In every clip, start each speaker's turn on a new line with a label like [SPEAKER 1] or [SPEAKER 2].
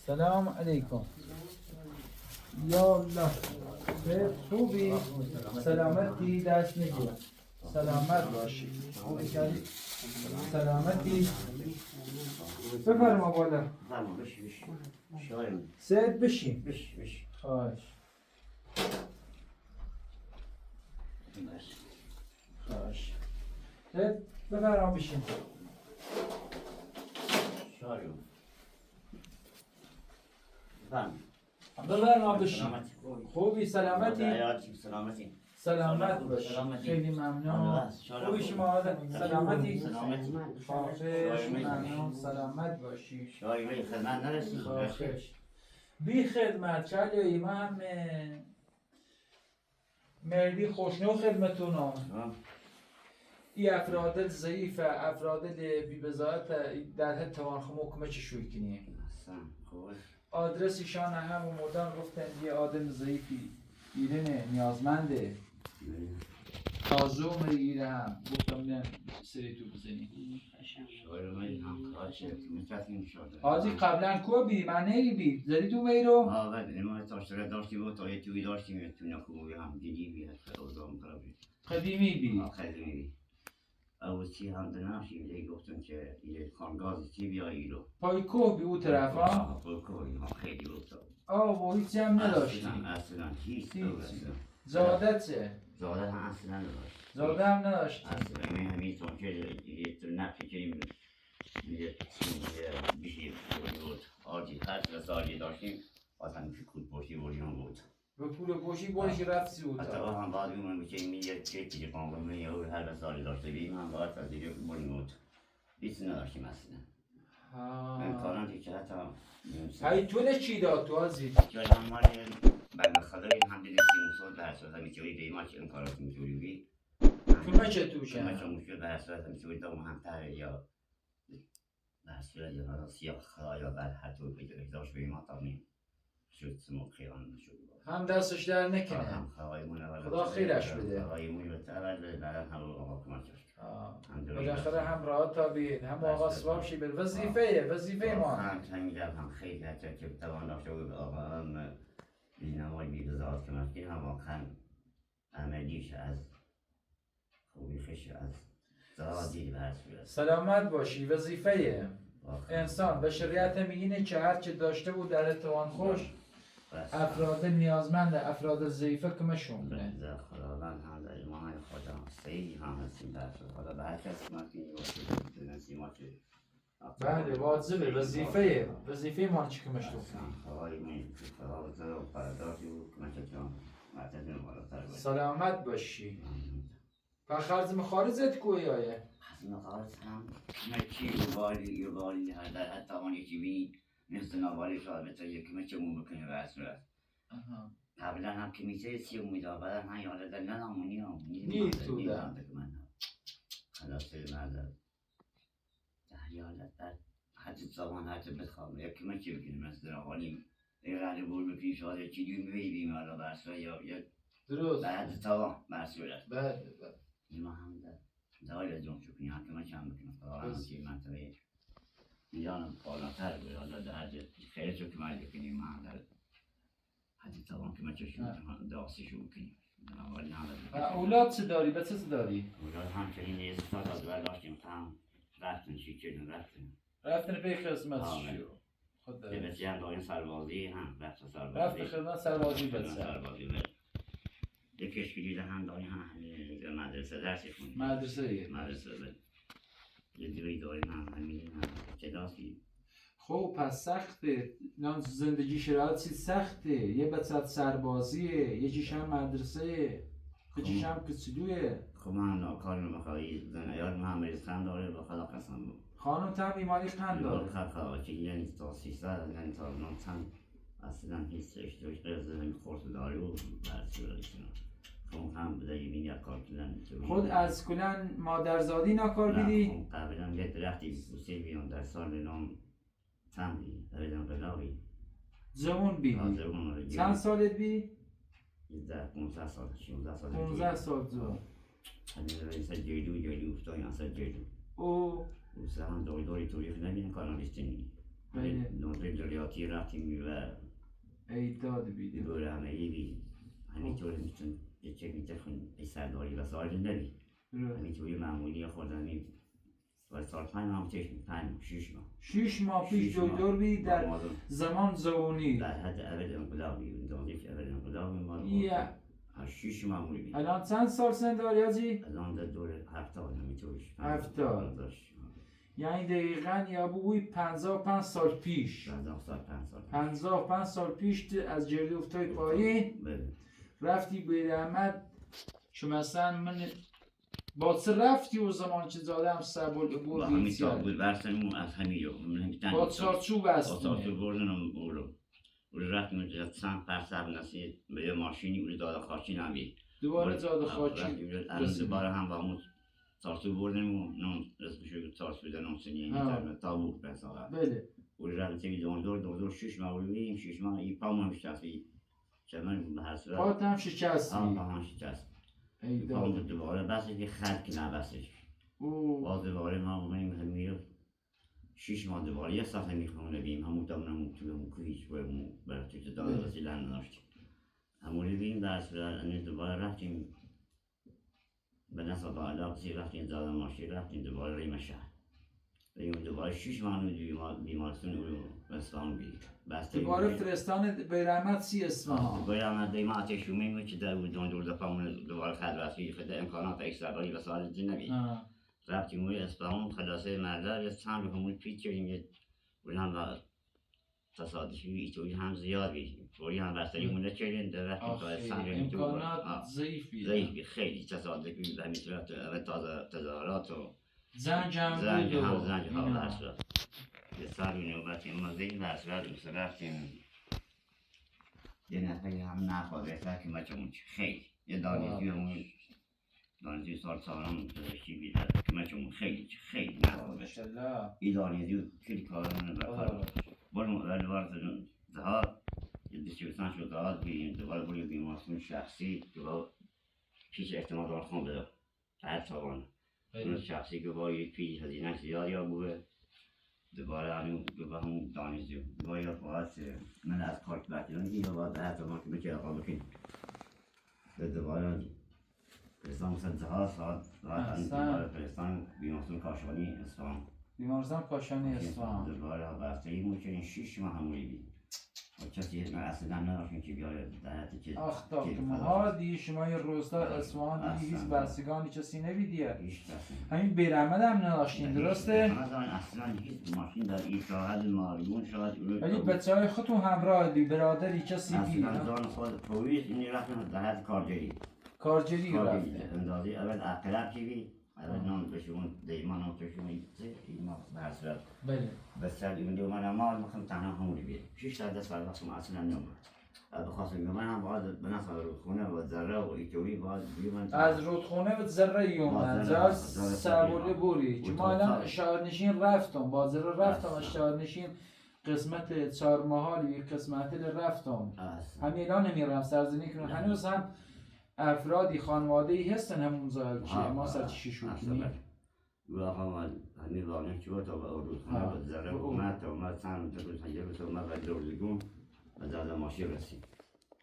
[SPEAKER 1] سلام علیکم. یا الله خوبی؟ سلامتی دست نگیر. سلامت باشی. خوبی کردی؟ سلامتی. بفرما بالا.
[SPEAKER 2] بش شایم
[SPEAKER 1] سید بشین.
[SPEAKER 2] بش
[SPEAKER 1] خواهش. خواهش. سید بفرما بشین.
[SPEAKER 2] شایم بفرما
[SPEAKER 1] بفرما بشین.
[SPEAKER 2] سلامتی
[SPEAKER 1] خوبی سلامتی؟
[SPEAKER 2] حیاتی سلامتی
[SPEAKER 1] سلامت باش.
[SPEAKER 2] سلامتی.
[SPEAKER 1] خیلی ممنون. خوبی شما حالت سلامتی؟
[SPEAKER 2] سلامتی
[SPEAKER 1] خواهش ممنون. سلامت باشی.
[SPEAKER 2] شایم خدمت نرسید
[SPEAKER 1] خواهش. بی خدمت چلی من مردی خوشنو خدمتونم. ای افراد ضعیف افراد بی بضاعت در حد توان خمو چه شوی کنیم آدرسشان هم مردان گفتن یه آدم ضعیفی ایرنه نیازمنده تازوم ایره هم گفتم نه سری تو بزنی حاجی قبلا کو بی من نهی بی زدی تو میرو
[SPEAKER 2] بله ما تاشتره داشتیم و تا یه توی داشتیم تو نکوی هم دیدی بیاد اوزام خرابی
[SPEAKER 1] قدیمی بی
[SPEAKER 2] قدیمی بی او چی هم دناشیم دیگه گفتن که یه خانگاز چی بیایی رو
[SPEAKER 1] پای کوه بی او طرف ها
[SPEAKER 2] پای کوه ها خیلی گفتم
[SPEAKER 1] و هیچی هم نداشتی
[SPEAKER 2] اصلا هیچ
[SPEAKER 1] زادت چه؟
[SPEAKER 2] زاده هم اصلا نداشت
[SPEAKER 1] زاده هم نداشتی
[SPEAKER 2] اصلا همین چون که یه تو نفی کنیم یه بیشی بود آجی هر سالی داشتیم آدم که کود پشتی بودیم بود
[SPEAKER 1] به پول پوشی بایش رفت سی
[SPEAKER 2] حتی هم بعد اون میشه یه چیزی قانون میاد هر سالی داشته بیم هم باید از دیگه بودیم بود هیچ نداشتیم اصلا امکاناتی که حتی
[SPEAKER 1] های تو نه چی داد تو ازی؟
[SPEAKER 2] که هم مال بند خدای هم دیدیم سیموسول به حساسه میتوی دیما چه امکاناتی میتوی بی
[SPEAKER 1] تو چه توشه؟
[SPEAKER 2] ما چون مشکل به حساسه میتوی دو مهمتره یا به حساسه یا حالا سیاه خدا یا بر هر طور بگیره داشت به ما تامین شد سمو خیان نشد
[SPEAKER 1] هم دستش در نکنه
[SPEAKER 2] هم خدایمون
[SPEAKER 1] خدا خیرش بده
[SPEAKER 2] خدایمون رو تولد بعد هم آقا کمک کرد
[SPEAKER 1] بالاخره هم راه تا بید هم آقا سواب شی بر وظیفه ما
[SPEAKER 2] هم خیلی حتی که توان داشته بود آقا هم بینمای بی‌بزاعت که مسکین هم واقعا عملیش از خوبی خش از زادی به هر صورت
[SPEAKER 1] سلامت باشی وظیفه انسان بشریت میگینه که هرچه داشته بود در توان خوش افراد نیازمند افراد ضعیفه کمشون کنه
[SPEAKER 2] خداوند هم در ایمان خدا سیدی هم هستیم در خدا به هر کس مسکینی باشه نسیما که
[SPEAKER 1] بله واجبه وظیفه ما چی کمشون کنیم
[SPEAKER 2] خدای من خدا بزرگ و پرداشی و کمشتون معتدین بالاتر باشه
[SPEAKER 1] سلامت باشی پخرز مخارزت کوی آیه
[SPEAKER 2] از مخارز هم چی یوبالی در حتی آن یکی بینی مثل نوالی شاید بتا یکی مچمون بکنه به صورت قبلا هم که میشه سی امیده بعد هم یاده در نامونی
[SPEAKER 1] نی تو در
[SPEAKER 2] خلاصه مردم تحریالت در حتی زمان حتی بخوام یکی مچه بکنه مثل نوالی ایرانی بول بکنی شاید چی دیو میبینیم حالا برسوه یا
[SPEAKER 1] درست
[SPEAKER 2] بعد تاوان برسوه
[SPEAKER 1] بله
[SPEAKER 2] ما هم در دایره جون چکنی هم که مچه هم بکنم خواهرم که منطقه میانم بالاتر بود حالا در خیلی چون که من بکنیم ما هم در حتی توان که من چشم داستشو بکنیم
[SPEAKER 1] اولاد چه داری؟ بچه چه داری؟
[SPEAKER 2] اولاد همچنین یه سال از برداشتیم هم رفتن شیچه
[SPEAKER 1] رفتن پی خدمت شو
[SPEAKER 2] یه بچه هم داریم سربازی هم
[SPEAKER 1] رفت خدمت سربازی
[SPEAKER 2] بچه یه کشکیلی هم داریم هم مدرسه درسی کنیم
[SPEAKER 1] مدرسه
[SPEAKER 2] یه دیوی داریم همین کلاسی
[SPEAKER 1] خب پس سخته زندگی شرایط سخته یه بچت سربازیه یه چیش هم مدرسه کچیش هم کچلوه
[SPEAKER 2] خب من کاریم بخواهی زنیار محمد خان داره با خدا قسم بود
[SPEAKER 1] خانم تا بیماری قند داره
[SPEAKER 2] خب که یعنی تا 300 یعنی تا 900 اصلا هیچ توش غیر خورد داری و برسوریشون خب هم بده این یک کار کلن
[SPEAKER 1] خود از کلن مادرزادی ناکار بیدی؟
[SPEAKER 2] نه خب قبلا یه درختی بوسی بیان در سال نام تنبی داریدم قلاوی
[SPEAKER 1] زمون بیدی؟ چند سالت بی؟
[SPEAKER 2] 15 سال 16 سال
[SPEAKER 1] 15 سال زمان
[SPEAKER 2] همین رئیس جیلو افتایی اصلا جیلو
[SPEAKER 1] او
[SPEAKER 2] هم دوری توریخ نبینه کانالیستی نی
[SPEAKER 1] بله.
[SPEAKER 2] نوزه جلیاتی رفتیم و
[SPEAKER 1] ای داد بیدی
[SPEAKER 2] دوره همگی بی همینطور میتون یکی میتخون ای سرداری و سال نبی همینطوری معمولی خودمی و سال 5 ماه چشم 5-6 ماه
[SPEAKER 1] 6 ماه پیش دکتر بی در زمان زونی
[SPEAKER 2] در حد اول انقلابی دانش اول انقلابی ما
[SPEAKER 1] یا
[SPEAKER 2] 6 ماه بی
[SPEAKER 1] الان چند سال سن داری آجی؟
[SPEAKER 2] الان در دور 70 همینطوریش
[SPEAKER 1] 70 یعنی دقیقاً یا بوی 55 سال پیش 55 سال پیش از جلو افتای پایین رفتی به رحمت چون مثلا من با چه رفتی و زمان که زادم سبول
[SPEAKER 2] با
[SPEAKER 1] عبور
[SPEAKER 2] همین
[SPEAKER 1] بیتیار
[SPEAKER 2] تابول بستنیم از همین
[SPEAKER 1] با چارچوب بستیم
[SPEAKER 2] چارچوب بردنم اولو رفتیم اونجا چند پرسب نسید به یه ماشینی اونو داده خاچی نمید
[SPEAKER 1] دوباره زاد خاچی
[SPEAKER 2] الان دوباره هم با همون چارچوب بردنیم و نون رسمشو چارچوب دنم سنیه تابوک بساقه
[SPEAKER 1] بله
[SPEAKER 2] اونو رفتیم تیوی دور 6 ماه بودیم 6 ماه این پا ما میشتفی چمن به هر صورت
[SPEAKER 1] پات هم شکستی
[SPEAKER 2] پا هم شکست پا دوباره بسش که خرد که نبستش باز دوباره ما اومدیم همین 6 ماه دوباره یه صفحه میخونه بیم همون دامنمون توی همون کویش و همون برای توی داده رسی لند داشتیم همون بیم در صورت دوباره رفتیم به نصف با علاقسی رفتیم زاده ماشی رفتیم دوباره ریم شهر ریم دوباره 6 ماه بیمارستون رو اصفهان بید
[SPEAKER 1] دوباره فرستان به رحمت سی اصفهان
[SPEAKER 2] به رحمت دیم آتش رومیم که در بودون دور دفعه دوباره خدرسی خده امکانات اکسترایی و سال دی نبید رفتیم روی اصفهان خلاصه مردر یه چند همون پیچ کردیم یه اون هم تصادفی ایتوی هم زیاد بید فوری هم بستری مونده کردیم در رفتیم تا اصفهان
[SPEAKER 1] امکانات ضعیفی
[SPEAKER 2] خیلی تصادفی به همین صورت تازه تظاهرات و
[SPEAKER 1] زنج هم
[SPEAKER 2] زنج ها برصورت یه سالی نوبتی ما زیر برصورت رفتیم یه نفری هم نخواد بهتر که بچه‌مون خیلی یه دانشجوی همون دانشجوی سالم پزشکی بیدر که بچه‌مون خیلی نخواد بهتر این دانشجوی خیلی کارمونه بخار برم اول وارد زهاد یه دیستریبیوشن شد زهاد بیریم دوباره بریم بیمارستان شخصی دوباره پیش احتمال دارخون بده هر توان اون شخصی که با یک پیش هزینه زیادی ها بوده دوباره همون دانشجو باید من از کارت بکنم یا باید هر زمان که بچه اقا بکنیم دوباره پرستان مثل ساعت دوباره پرستان بیمارستان کاشانی اصفهان
[SPEAKER 1] بیمارستان کاشانی اصفهان
[SPEAKER 2] دوباره بستگی میکنیم 6 ماه همونی بید و کسی اصلا نداشتیم که بیاره در حتی که
[SPEAKER 1] آخ تا که ماها دی شما یه روستا اصفهان دیگه هیچ بستگانی کسی نبیدیه همین بیرحمد هم نداشتین درسته؟
[SPEAKER 2] اصلا هیچ ماشین در این شاهد ماریون شاهد
[SPEAKER 1] ولی بچه های خودتون همراه بی برادری کسی بی
[SPEAKER 2] اصلا زان خود پولیس اینی رفتن در حد
[SPEAKER 1] کارجری رفته
[SPEAKER 2] اندازی اول اقلب چیوی اول نام بشون دیمان هم کشون ایما برصورت بسر این دیو من مال مخم تنها همونی بید 6 تا 10 سال وقتم اصلا نمیاد بخواستم من هم باید به نفع رودخونه و ذره و ایتوری باید بیومن
[SPEAKER 1] از رودخونه و ذره یومن جاز سبوله بوری چون ما الان شهرنشین رفتم بازر رفتم شهرنشین قسمت 4 محالی قسمت رفتم همین الان نمیرم سرزنی کنم هنوز هم افرادی خانواده‌ای هستن همون زاهد چیه ما سرچی شوکنی
[SPEAKER 2] و هم همین وانه چوه تا به رودخونه و ذره اومد تا اومد سن تقریبا تنجره تا اومد و دورزگون و زاده ماشی رسید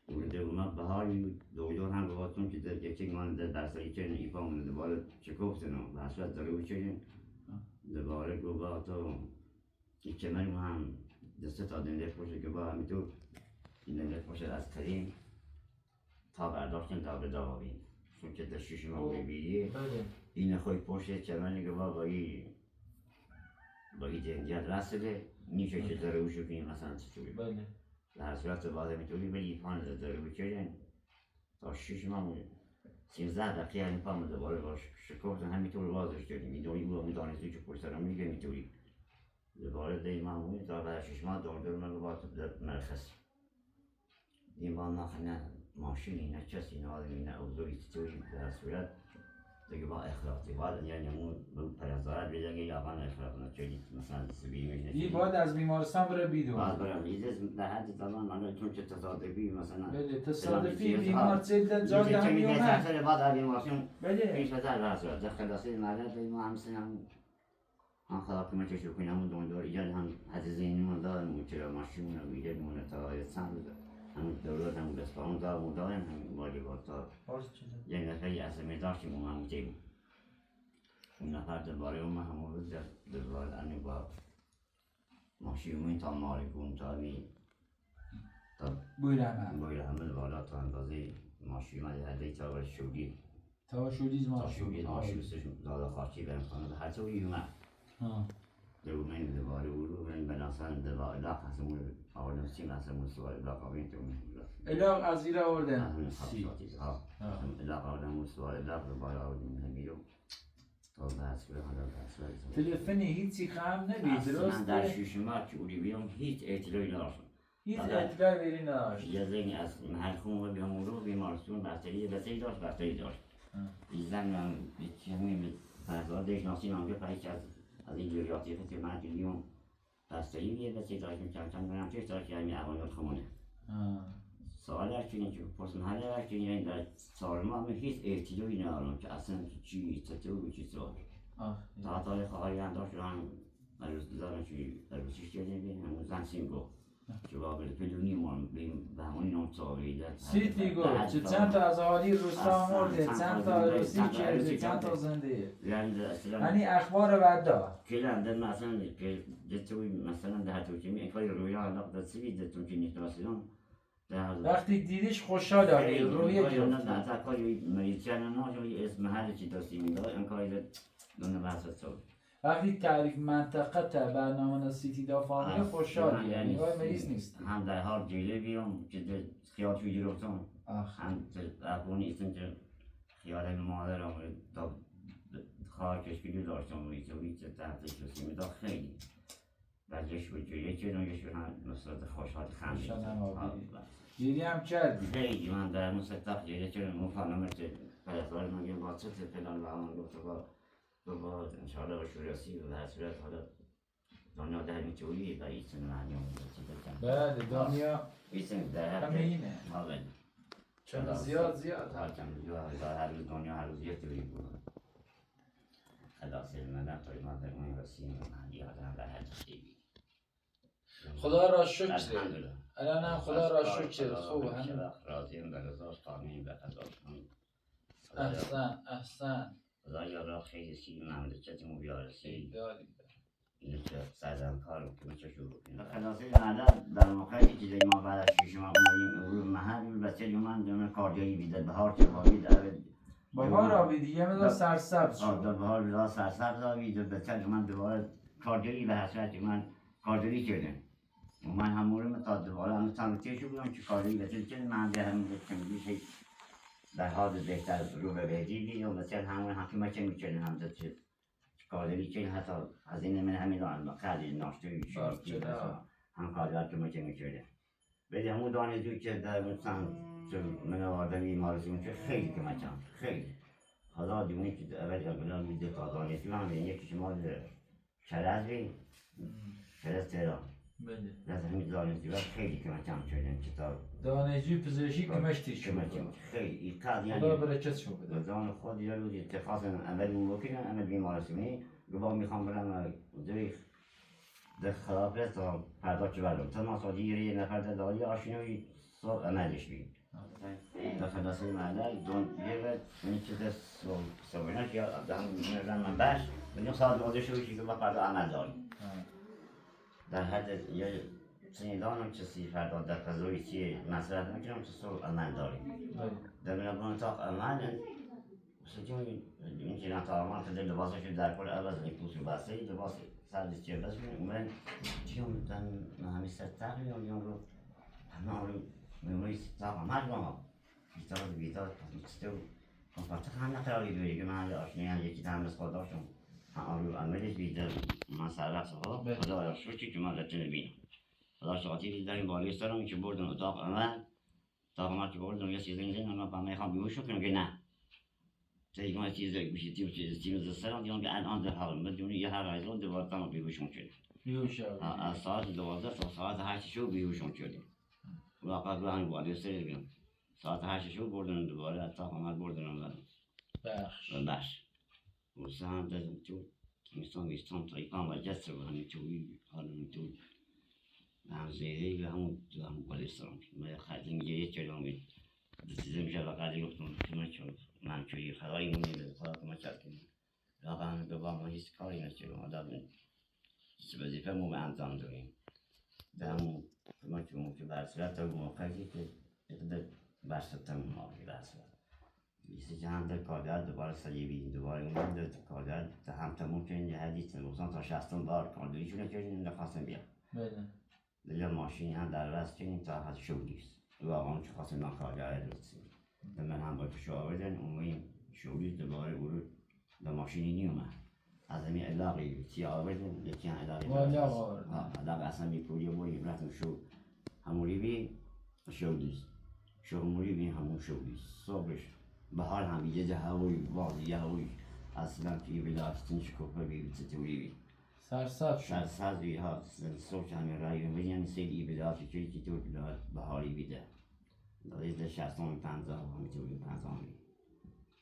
[SPEAKER 2] اونده اومد بهاری دکتر هم گفتم که در یک من در درسایی که ایفا مونده دوباره چکوفتن و بحثت داره بچینیم دوباره گفت تو این کمر ما هم دسته تا دنده پوشه که با همینطور این دنده پوشه از کریم تا برداشتن تا به داوین چون که در 6 ماه ببینی این خوی پوشه کمر که با این جنگیت رسیده نیشه که داره اوشو کنیم مثلا چطوری در صورت بعد میتونی ولی پان داره بچینیم تا 6 ماه 13 دقیقه این پام دوباره باش شکفتن همینطور بازش کردیم میدونی بود میدانستی که پشت سرم میگه میتونی دوباره دی معمولی تا بعد 6 ماه دکتر من رو در مرخص این با نه ماشینی نه کسی نه آدمی نه اوضاعی چطوری در صورت دیگه با اخلاقی باید یعنی اون پرستارت بیده که یابان اخلاق نچونی مثلا سبیلی میشه
[SPEAKER 1] این باید از بیمارستان بره بیدون
[SPEAKER 2] باید برم ایزه در حد زمان من چون که تصادفی مثلا
[SPEAKER 1] بله تصادفی بیمار چه جا دهمی اومد
[SPEAKER 2] بله بعد از بیمارستان پیش بزر در صورت در خلاصه مرد ما همسن هم آن خدا که من چشم کنم و دندار ایجاد هم حد ذهنی من دارم و چرا ماشین رو ایجاد من تا سند هم دولت هم بسپارم دار و دارم هم بالی تا یک دفعه اصلا داشتیم و هم جیم اون نفر درباره اون همون روز درباره انی با ماشین من تا مارگون تا می تا بویر همه بالا تا اندازه ماشین من هده تا شودی
[SPEAKER 1] تا شودیز
[SPEAKER 2] ماشین سشون دادا خواهی برم خانه هر تو ایومد دو من دوباره ورو من بناسان دوباره لاق هستمون آوردم سیم هستمون سوال لاق آوردیم تو
[SPEAKER 1] الاغ از ایره آوردن
[SPEAKER 2] لاق آوردم سوال لاق دوباره آوردیم همیرو تا بحث کنم
[SPEAKER 1] تلفنی هیچی خم نبید
[SPEAKER 2] اصلا
[SPEAKER 1] درسته؟
[SPEAKER 2] در شیش ماه که اولی بیام هیچ اطلاعی نداشتم
[SPEAKER 1] هیچ اطلاعی بری نداشت
[SPEAKER 2] یه زنی از محل خون و بیام رو بیمارستون بستری داشت این زن من چه همین فرزاد دیشناسی نامگه پایش از این جوریاتی که من دیدیم بستری یه بسیاری داشت چند برم چه داشت که همین عوانیات خمونه سوال هرچی که پرسن هر هرچی یعنی در سال ما همه هیچ احتیاجی ندارم که اصلا چی چطور چی سوال تا خواهی هم داشت رو هم روز دارم چی روزیش دیدیم هم زن سینگو جواب بدونی من به همون نام سالیده
[SPEAKER 1] سیتی گفت چند تا از اهالی روستا مرده چند تا روسی کرده چند تا زنده یعنی اخبار بعدا
[SPEAKER 2] کلام در مثلا که جتوی مثلا ده تو کمی اکای رویا علاقه دستی دتون که نیستاسیون
[SPEAKER 1] وقتی دیدیش خوشحال داری رویه
[SPEAKER 2] گرفتی نه تا کاری مریضیان نه اسم هر چی دستی میداد انکای دونه بحث سال
[SPEAKER 1] وقتی تعریف منطقه تا برنامه سیتی دا فامیل خوشحالی یعنی های مریض نیست
[SPEAKER 2] هم در حال جیله بیام که خیال توی گرفتم هم افغانی ایستن که خیال مادرم تا خواهر کشکیلی داشتم و ایتوی که تحتش رسیم دا خیلی بعدش بود جویه که نویش هم نصرت خوشحال خندید
[SPEAKER 1] جیلی هم کردی
[SPEAKER 2] خیلی من در مصدق جیله که مفهمه که پرستار من گیم با چه پلان و همون گفت با انشاءالله با شوریاسی و در صورت حالا دنیا در میتوری و ایسن معنیون
[SPEAKER 1] بله دنیا
[SPEAKER 2] ایسن در
[SPEAKER 1] همه اینه چون زیاد
[SPEAKER 2] هر روز دنیا هر روز یک توری بود خلاص المدن توی مادر اون وسیم معنی آدم در هر خیلی
[SPEAKER 1] خدا را شکر الان هم خدا را شکر خوب
[SPEAKER 2] همین راضیم به رضاش قانونی به قضاش
[SPEAKER 1] احسن
[SPEAKER 2] خدایا را خیلی سی مملکتمو بیارسی اینه که سرزم کارم که میشه شروع کنیم خلاصه معدد در موقعی که ما بعد از شیش ماه اومدیم اول محل بسیاری من دونه کاردیایی بیده بهار چه باید
[SPEAKER 1] بهار آبی دیگه مدار سرسبز
[SPEAKER 2] شد بهار بدا سرسبز آبی بسیاری من دوباره کاردیایی به حسرت من کاردیایی کردم و من همورم تا دوباره همه تنگتیشو بودم که کاردیایی بسیاری کردم من به همون کمیدیش در حال بهتر رو به بهدیدی و مثلا همون حکیمه که میکنه هم داد کاردیایی که حتی از این من همین دارم خیلی ناشتوی شد هم کاردیایی که میکنه ولی همون دانشجویی که در مثلا من آدمی مارزون که خیلی که مچم خیلی حالا دیونی که اول اقلال میده تا دانشجو هم یکی شما کرزی کرز تهران از همین دانشجو خیلی که مچم شدن کتاب
[SPEAKER 1] دانشجوی پزشکی کمشتیش شد
[SPEAKER 2] خیلی قد یعنی
[SPEAKER 1] خدا برکت شو بده
[SPEAKER 2] دان خود یا روزی اتخاذ اول ممکنه اما بیمارستانی گفت میخوام برم دوی در خلافه تا فردا چه برم تا ما سادی یه نفر داری آشنایی صبح عملش بیم در خلاصه معدل دون یه وقت من که دست سویناش یا دهم من باش من ساعت دوازده شویی که با فردا عمل داریم در حد یه سنیدانم که سی فردا در فضای چی مصرف میکنم که صبح عمل داریم در بنابراین تا عمل سجون این که تا عمل که لباسش در کل عوض نیپوس و بسته لباس سرش چه بس من چیون دن همین ستاره میلیون رو همه آن میمونی ستاره عمل ما بیدار میستو کنفرانس هم نقراری دوری که من آشنایی یکی تماس خداشون هم عملش بیدار من سررفت ها خدا را شکر که من رتن بینم خدا شاطری داریم بالی سرم که بردن اتاق عمل اتاق عمل که بردن یه چیزی زین من با میخوام بیوش کنم که نه تیگه ما چیزی گوشی تیم سرم دیدم که الان در حال بدونی یه هر رایزون دوباره تام بیوشم شد
[SPEAKER 1] بیوش
[SPEAKER 2] از ساعت 12 تا ساعت 8 شو بیوشم شدیم واقعا گاهی بالی سر بیام ساعت 8 شو بردن دوباره اتاق عمل بردن بخش و سهم دادم تو میستان طریقان و جسر و همینطوری حال همینطوری و هم زیره و همون تو همون بالستان ما خیلی میگه چرامی دیدم میشه وقتی گفتم که من چوری خدایی مونده خدا که ما چرکنیم واقعا به با ما هیچ کاری نکردیم آدم وظیفه مو به انجام داریم دم ما که برسلت تا موقعی که اقدر برسلتم ما برسلت بیشتر جهان در کارگر دوباره سلیبی دوباره اون در کارگر تا هم تموم کنیم یه حدیث مثلا تا 60 بار کاردویشون کردیم نخواستم بیام دیگه ماشین هم در رست کنیم تا حد شغلیست واقعا چه خواستم من کارگر درستیم من هم با کشو آوردن اومیم شغلی دوباره ورود به ماشینی نیومد از همین علاقی چی آوردن یکی هم علاقی علاقه اصلا میپولی باییم رفتم شو هموری بی شغلیست شغلی بی همون شغلیست صبحش بهار هم یه هوایی واضی هوایی اصلا که بلاتتون شکوفه بی تطوری بی سرسبز بی ها صبح همین رای بیم سیدی بلاتی که تو بلات بهاری بیده دلیل 650 همینطوری 50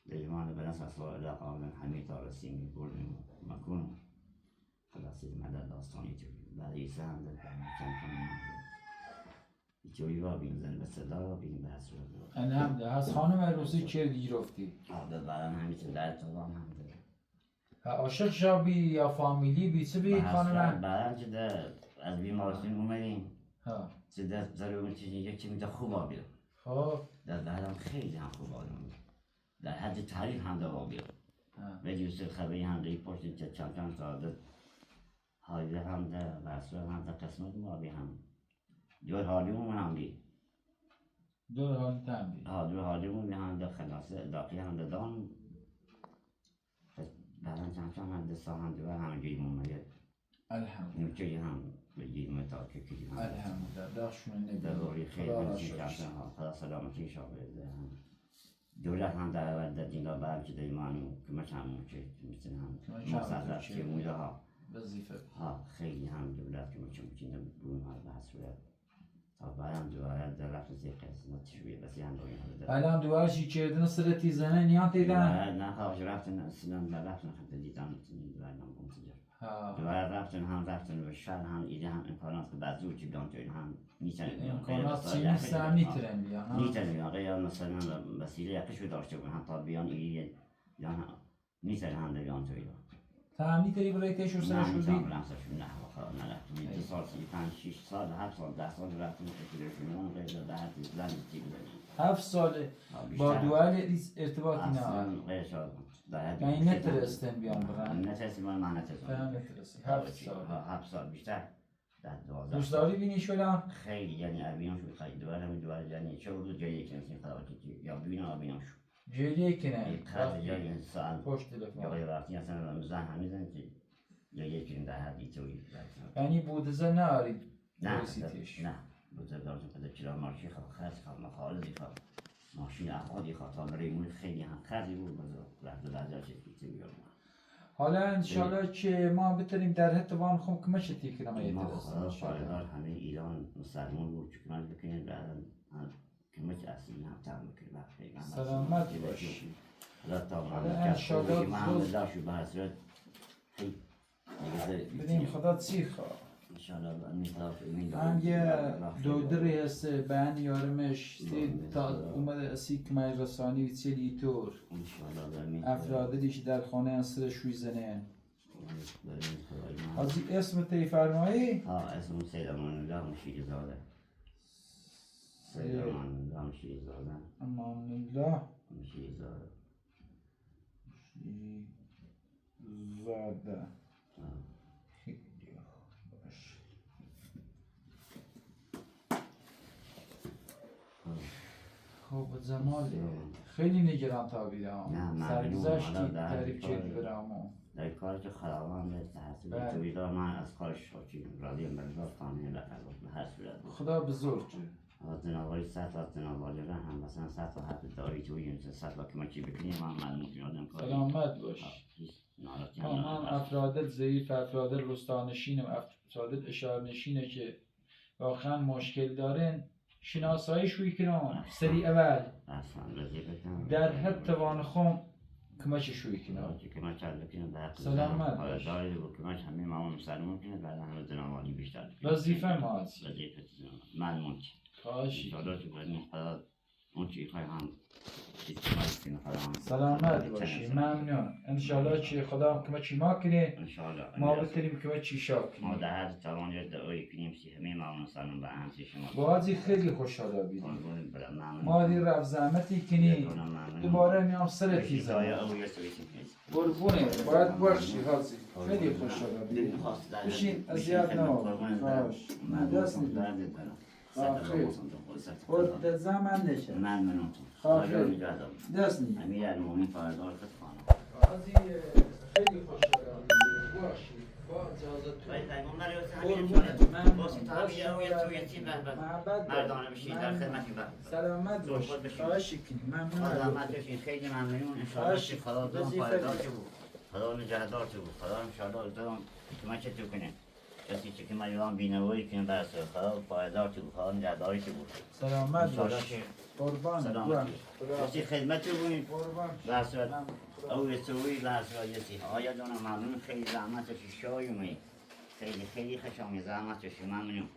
[SPEAKER 2] لیمان بناس اصلا علاقه من همین تا رسیم بردیم مکون خلاصی مدد داستانی توی بعدی سهم در چند کنیم ایتوری با بین زن به صدا بین بحث رو
[SPEAKER 1] الحمدلله از خانم عروسی چه گیرفتی؟
[SPEAKER 2] آده برام همیتون در طبعا هم داره
[SPEAKER 1] عاشق شابی یا فامیلی بی چه بی خانم؟
[SPEAKER 2] برام که در از بیمارستان اومدیم چه در ضرورت یکی میده خوب آبیم
[SPEAKER 1] خب
[SPEAKER 2] در برام خیلی هم خوب آبیم در حد تعریف هم دوا بیاد ولی دوست خبری هم دی پشت چند ساعت حالی هم در برسول هم در قسمت ما بی هم دور حالیمون هم بی
[SPEAKER 1] دور حالی هم بی
[SPEAKER 2] دور حالیمون بی هم در خلاصه داقی هم در دان بعدم چند هم در سا هم دور هم جوی ممید
[SPEAKER 1] الحمدلله
[SPEAKER 2] نوچه هم بجوی متاکه کلی هم
[SPEAKER 1] الحمدلله داشتون نبی
[SPEAKER 2] در روی خیلی بنچین کردن خدا سلامتی شابه دولت هم در اول در دینا برم که دیمانو که ما چند که مثل هم مصدر که موده ها
[SPEAKER 1] وظیفه
[SPEAKER 2] خیلی هم دولت که ما چند که نبون ها به حسورت تا برم دوباره در رفت زی قسمت شویه بسی هم دوی هم در
[SPEAKER 1] الان دوباره چی کردن سر تیزنه نیان تیدن؟
[SPEAKER 2] نه خواهش رفتن اصلا در رفتن خود دیدن دوباره هم بمتجر دوباره رفتن و شهر هم ایده هم امکانات که بعضی چی بیان توی هم میتونن
[SPEAKER 1] امکانات چی نیست هم میتونن بیان
[SPEAKER 2] میتونن بیان غیر مثلا وسیله یکش رو داشته بودن هم تا بیان ایده یا میتونن هم بیان توی
[SPEAKER 1] تا میتونی برای تشو سر شدی؟
[SPEAKER 2] نه میتونم سرشون نه بخواه نرفتم 2 سال 5 6 سال 7 سال 10 سال رفتم تشون غیر در حد زن چی بزنیم
[SPEAKER 1] 7 ساله با دوال ارتباطی نه
[SPEAKER 2] اصلا غیر شاد
[SPEAKER 1] یعنی نترستن بیان برن
[SPEAKER 2] نترسیم من نترسیم 7 سال بیشتر در 12
[SPEAKER 1] دوست داری بینی شدم؟
[SPEAKER 2] خیلی یعنی ابیان شد خیلی دوباره یعنی چه بود جایی که نسیم خدا که یا ببینم ابیان شد
[SPEAKER 1] جایی که نه
[SPEAKER 2] خیلی جایی سال
[SPEAKER 1] پشت تلفن
[SPEAKER 2] یا وقتی اصلا رمضان همیزن که جایی که در حدی توی
[SPEAKER 1] یعنی بودزه ناری
[SPEAKER 2] نه بودزه دارم که چرا ماشی خاص مخالفی ماشین افرادی تا ریمون خیلی هم خیلی بود رفت در چیزی توی
[SPEAKER 1] حالا انشالله که ما بتونیم در حد وان خم که مشه تیکرم
[SPEAKER 2] ما خدا پایدار همه ایران مسلمان بود چون من بکنیم بعدا که مش اصلی هم تم بکنیم
[SPEAKER 1] سلامت باش
[SPEAKER 2] خدا تا انشالله من هم داشو به حسرت
[SPEAKER 1] بدیم خدا چی خواه
[SPEAKER 2] انشالله
[SPEAKER 1] من یه دودری هست بین یارمش تا اومده اسی که من رسانی و چلی طور افراده دیش در خانه انصر شوی زنه از اسم تی فرمایی؟
[SPEAKER 2] اسم سیدمان الله مشیر زاده سیدمان الله مشیر زاده
[SPEAKER 1] امان الله
[SPEAKER 2] مشیر زاده
[SPEAKER 1] زاده خب زمان خیلی نگران تابیده هم سرگذشتی تعریف کردی برامو
[SPEAKER 2] در کاری که خداوند تحصیل تویدار من از کارش راضیم بردار خانه لفظات به هر صورت
[SPEAKER 1] خدا بزرگ
[SPEAKER 2] از جنابالی سطح از جنابالی را هم مثلا سطح حد داری توی سطح که ما چی بکنیم من معلومت یادم کاری
[SPEAKER 1] سلامت باش من افرادت ضعیف افرادت رستانشینم افرادت اشارنشینه که واقعا مشکل دارن شناسایی شوی کنم سری اول در حد توان خم کمچ شوی کنه
[SPEAKER 2] که من چند بکنه در
[SPEAKER 1] سلامت
[SPEAKER 2] حالا
[SPEAKER 1] باش.
[SPEAKER 2] داری بود که من همین مامان مسلمان کنه بعد همه زنوانی بیشتر
[SPEAKER 1] وظیفه ما هست
[SPEAKER 2] وظیفه من منچ
[SPEAKER 1] خواهشی
[SPEAKER 2] انشاءالله تو بدین خدا اون چی خواهی هم چیز که ما کنه خدا هم
[SPEAKER 1] سلامت باشی ممنون انشالله چی خدا کمچی ما کنه
[SPEAKER 2] انشاءالله
[SPEAKER 1] ما بتونیم کمچی شاک
[SPEAKER 2] ما
[SPEAKER 1] کنیم
[SPEAKER 2] در هر توان یه دعایی کنیم سی همه مامان مسلمان به همسی شما
[SPEAKER 1] بازی خیلی خوشحالا بیدیم
[SPEAKER 2] قربون برم ممنون
[SPEAKER 1] ما دی رفت زحمتی کنی دوباره میام سرتی
[SPEAKER 2] زای
[SPEAKER 1] زنم
[SPEAKER 2] او یه سوی کنید
[SPEAKER 1] قربونه باید باشی حاضی خیلی خوشحالا بیدیم بشین اذیت نما باش من دست نیدیم خود زمان نشه
[SPEAKER 2] من منم
[SPEAKER 1] خواهی دست نیدیم
[SPEAKER 2] امیر المومنین فردار خد خانم
[SPEAKER 1] بازی خیلی خوشحالا بیدیم باشی با اجازت
[SPEAKER 2] مردانه بشید در خدمتی
[SPEAKER 1] سلامت باشی خواهشی کنی ممنون
[SPEAKER 2] سلامت بشید خیلی ممنون انشاءالله که خدا دارم پایدار چه بود خدا نجهدار چه بود خدا انشاءالله دارم کمک تو کنه کسی که من یوان بینوایی کنه برسه خدا پایدار چه بود خدا نجهداری چه بود
[SPEAKER 1] سلامت باشی قربان
[SPEAKER 2] سلامت کسی خدمت تو بودین
[SPEAKER 1] قربان
[SPEAKER 2] برسه او سوی برسه یسی آیا دارم ممنون خیلی زحمت شای اومید خیلی خیلی خوشم زحمت شما ممنون